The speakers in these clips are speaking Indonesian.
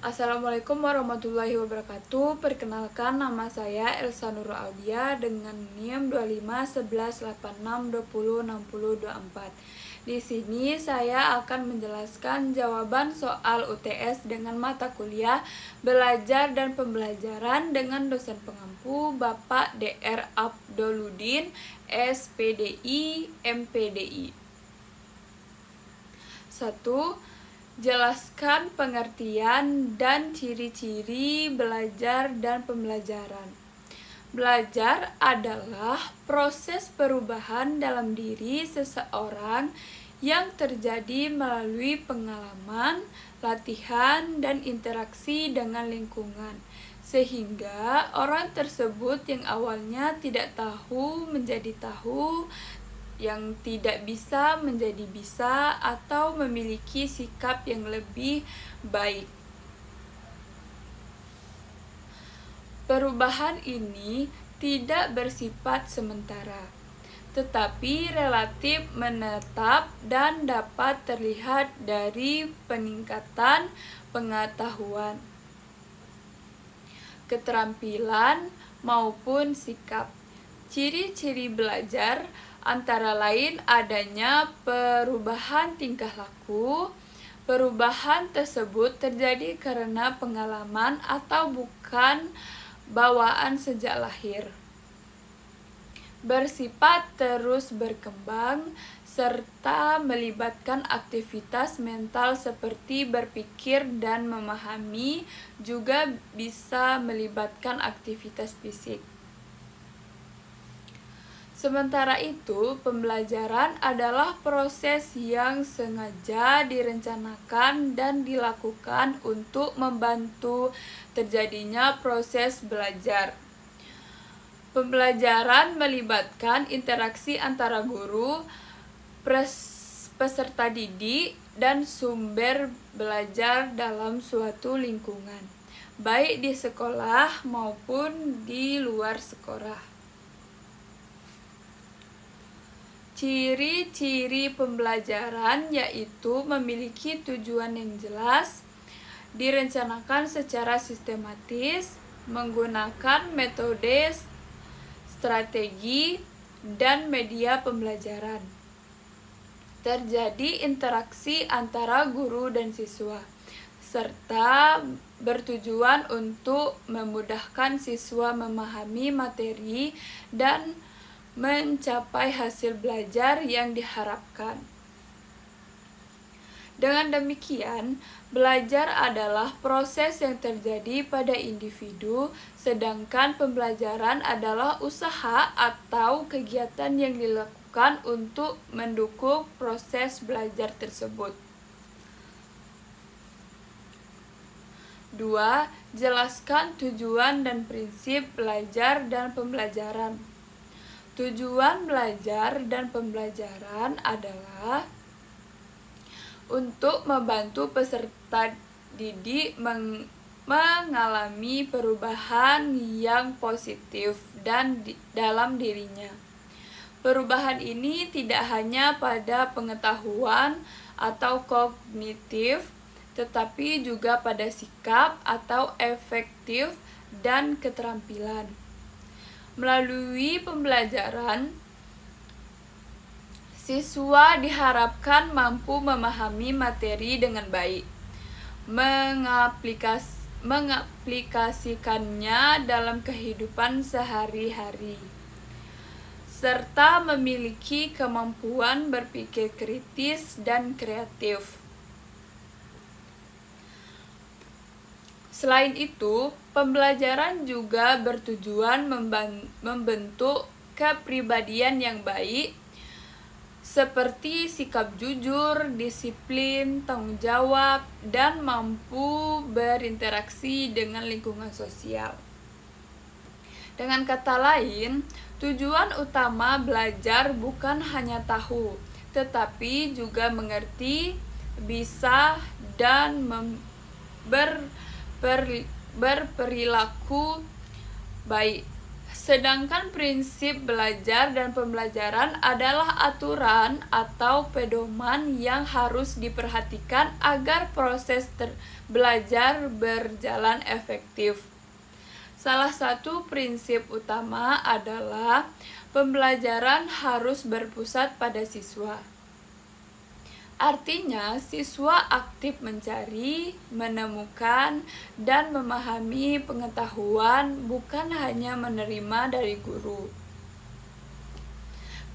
Assalamualaikum warahmatullahi wabarakatuh. Perkenalkan, nama saya Elsa Nurul Audia dengan NIM 251186206024. Di sini saya akan menjelaskan jawaban soal UTS dengan mata kuliah Belajar dan Pembelajaran dengan dosen pengampu Bapak Dr. Abdoluddin, SPDI, MPDI. 1. Jelaskan pengertian dan ciri-ciri belajar dan pembelajaran. Belajar adalah proses perubahan dalam diri seseorang yang terjadi melalui pengalaman, latihan, dan interaksi dengan lingkungan, sehingga orang tersebut yang awalnya tidak tahu menjadi tahu, yang tidak bisa menjadi bisa, atau memiliki sikap yang lebih baik. Perubahan ini tidak bersifat sementara, tetapi relatif menetap dan dapat terlihat dari peningkatan pengetahuan, keterampilan, maupun sikap. Ciri-ciri belajar antara lain adanya perubahan tingkah laku. Perubahan tersebut terjadi karena pengalaman atau bukan bawaan sejak lahir. Bersifat terus berkembang serta melibatkan aktivitas mental seperti berpikir dan memahami, juga bisa melibatkan aktivitas fisik. Sementara itu, pembelajaran adalah proses yang sengaja direncanakan dan dilakukan untuk membantu terjadinya proses belajar. Pembelajaran melibatkan interaksi antara guru, peserta didik, dan sumber belajar dalam suatu lingkungan, baik di sekolah maupun di luar sekolah. Ciri-ciri pembelajaran yaitu memiliki tujuan yang jelas, direncanakan secara sistematis, menggunakan metode, strategi, dan media pembelajaran. Terjadi interaksi antara guru dan siswa, serta bertujuan untuk memudahkan siswa memahami materi dan mencapai hasil belajar yang diharapkan. Dengan demikian, belajar adalah proses yang terjadi pada individu, sedangkan pembelajaran adalah usaha atau kegiatan yang dilakukan untuk mendukung proses belajar tersebut. 2. Jelaskan tujuan dan prinsip belajar dan pembelajaran. Tujuan belajar dan pembelajaran adalah untuk membantu peserta didik mengalami perubahan yang positif dalam dirinya. Perubahan ini tidak hanya pada pengetahuan atau kognitif, tetapi juga pada sikap atau efektif dan keterampilan. Melalui pembelajaran, siswa diharapkan mampu memahami materi dengan baik, mengaplikasikannya dalam kehidupan sehari-hari, serta memiliki kemampuan berpikir kritis dan kreatif. Selain itu, pembelajaran juga bertujuan membentuk kepribadian yang baik, seperti sikap jujur, disiplin, tanggung jawab, dan mampu berinteraksi dengan lingkungan sosial. Dengan kata lain, tujuan utama belajar bukan hanya tahu, tetapi juga mengerti, bisa, dan berperilaku baik. Sedangkan prinsip belajar dan pembelajaran adalah aturan atau pedoman yang harus diperhatikan agar proses belajar berjalan efektif. Salah satu prinsip utama adalah pembelajaran harus berpusat pada siswa. Artinya, siswa aktif mencari, menemukan, dan memahami pengetahuan, bukan hanya menerima dari guru.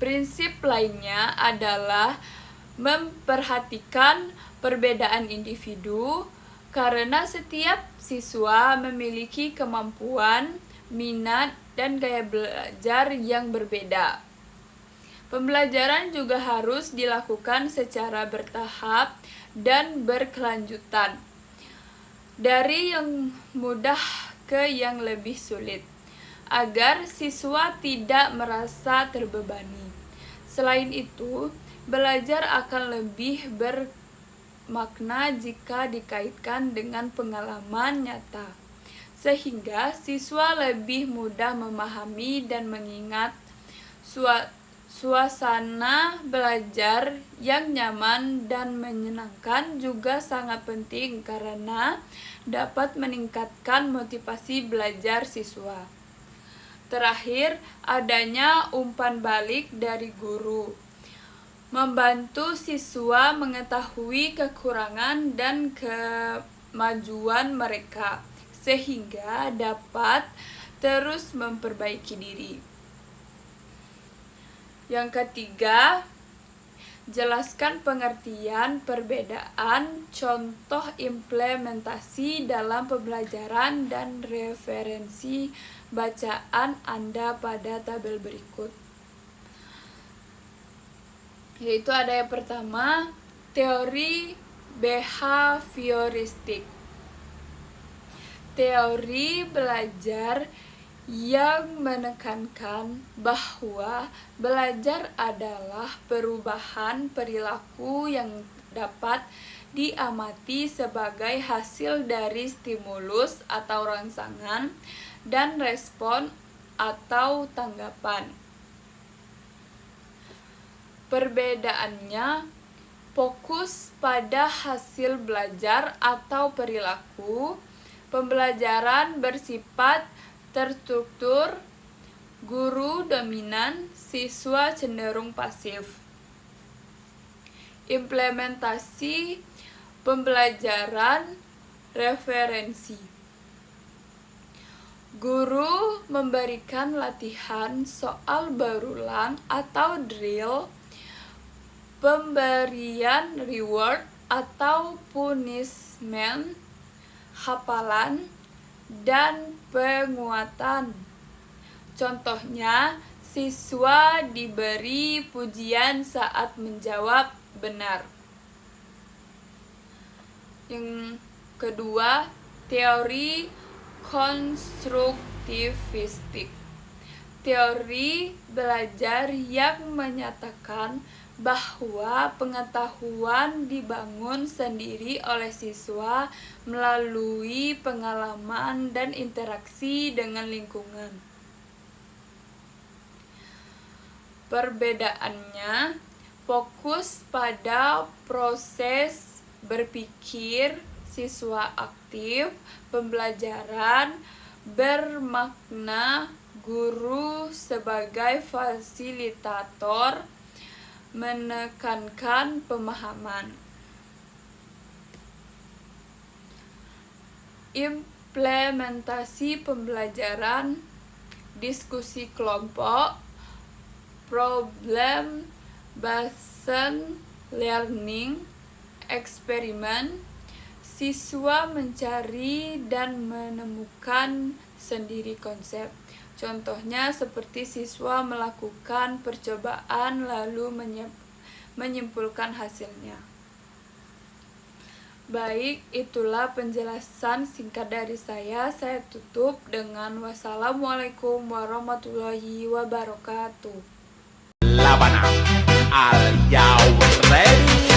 Prinsip lainnya adalah memperhatikan perbedaan individu, karena setiap siswa memiliki kemampuan, minat, dan gaya belajar yang berbeda. Pembelajaran juga harus dilakukan secara bertahap dan berkelanjutan, dari yang mudah ke yang lebih sulit, agar siswa tidak merasa terbebani. Selain itu, belajar akan lebih bermakna jika dikaitkan dengan pengalaman nyata, sehingga siswa lebih mudah memahami dan mengingat. Suasana belajar yang nyaman dan menyenangkan juga sangat penting karena dapat meningkatkan motivasi belajar siswa. Terakhir, adanya umpan balik dari guru, membantu siswa mengetahui kekurangan dan kemajuan mereka, sehingga dapat terus memperbaiki diri. Yang ketiga, jelaskan pengertian perbedaan, contoh implementasi dalam pembelajaran, dan referensi bacaan Anda pada tabel berikut. Yaitu ada yang pertama, teori behavioristik. Teori belajar yang menekankan bahwa belajar adalah perubahan perilaku yang dapat diamati sebagai hasil dari stimulus atau rangsangan dan respon atau tanggapan. Perbedaannya fokus pada hasil belajar atau perilaku. Pembelajaran bersifat terstruktur, guru dominan, siswa cenderung pasif. Implementasi pembelajaran referensi. Guru memberikan latihan soal berulang atau drill, pemberian reward atau punishment, hafalan, dan penguatan. Contohnya, siswa diberi pujian saat menjawab benar. Yang kedua, teori konstruktivistik. Teori belajar yang menyatakan bahwa pengetahuan dibangun sendiri oleh siswa melalui pengalaman dan interaksi dengan lingkungan. Perbedaannya fokus pada proses berpikir siswa aktif, pembelajaran bermakna guru sebagai fasilitator menekankan pemahaman. Implementasi pembelajaran, diskusi kelompok, problem based learning, eksperimen. Siswa mencari dan menemukan sendiri konsep. Contohnya seperti siswa melakukan percobaan lalu menyimpulkan hasilnya. Baik, itulah penjelasan singkat dari saya. Saya tutup dengan wassalamualaikum warahmatullahi wabarakatuh. Labana, are you ready?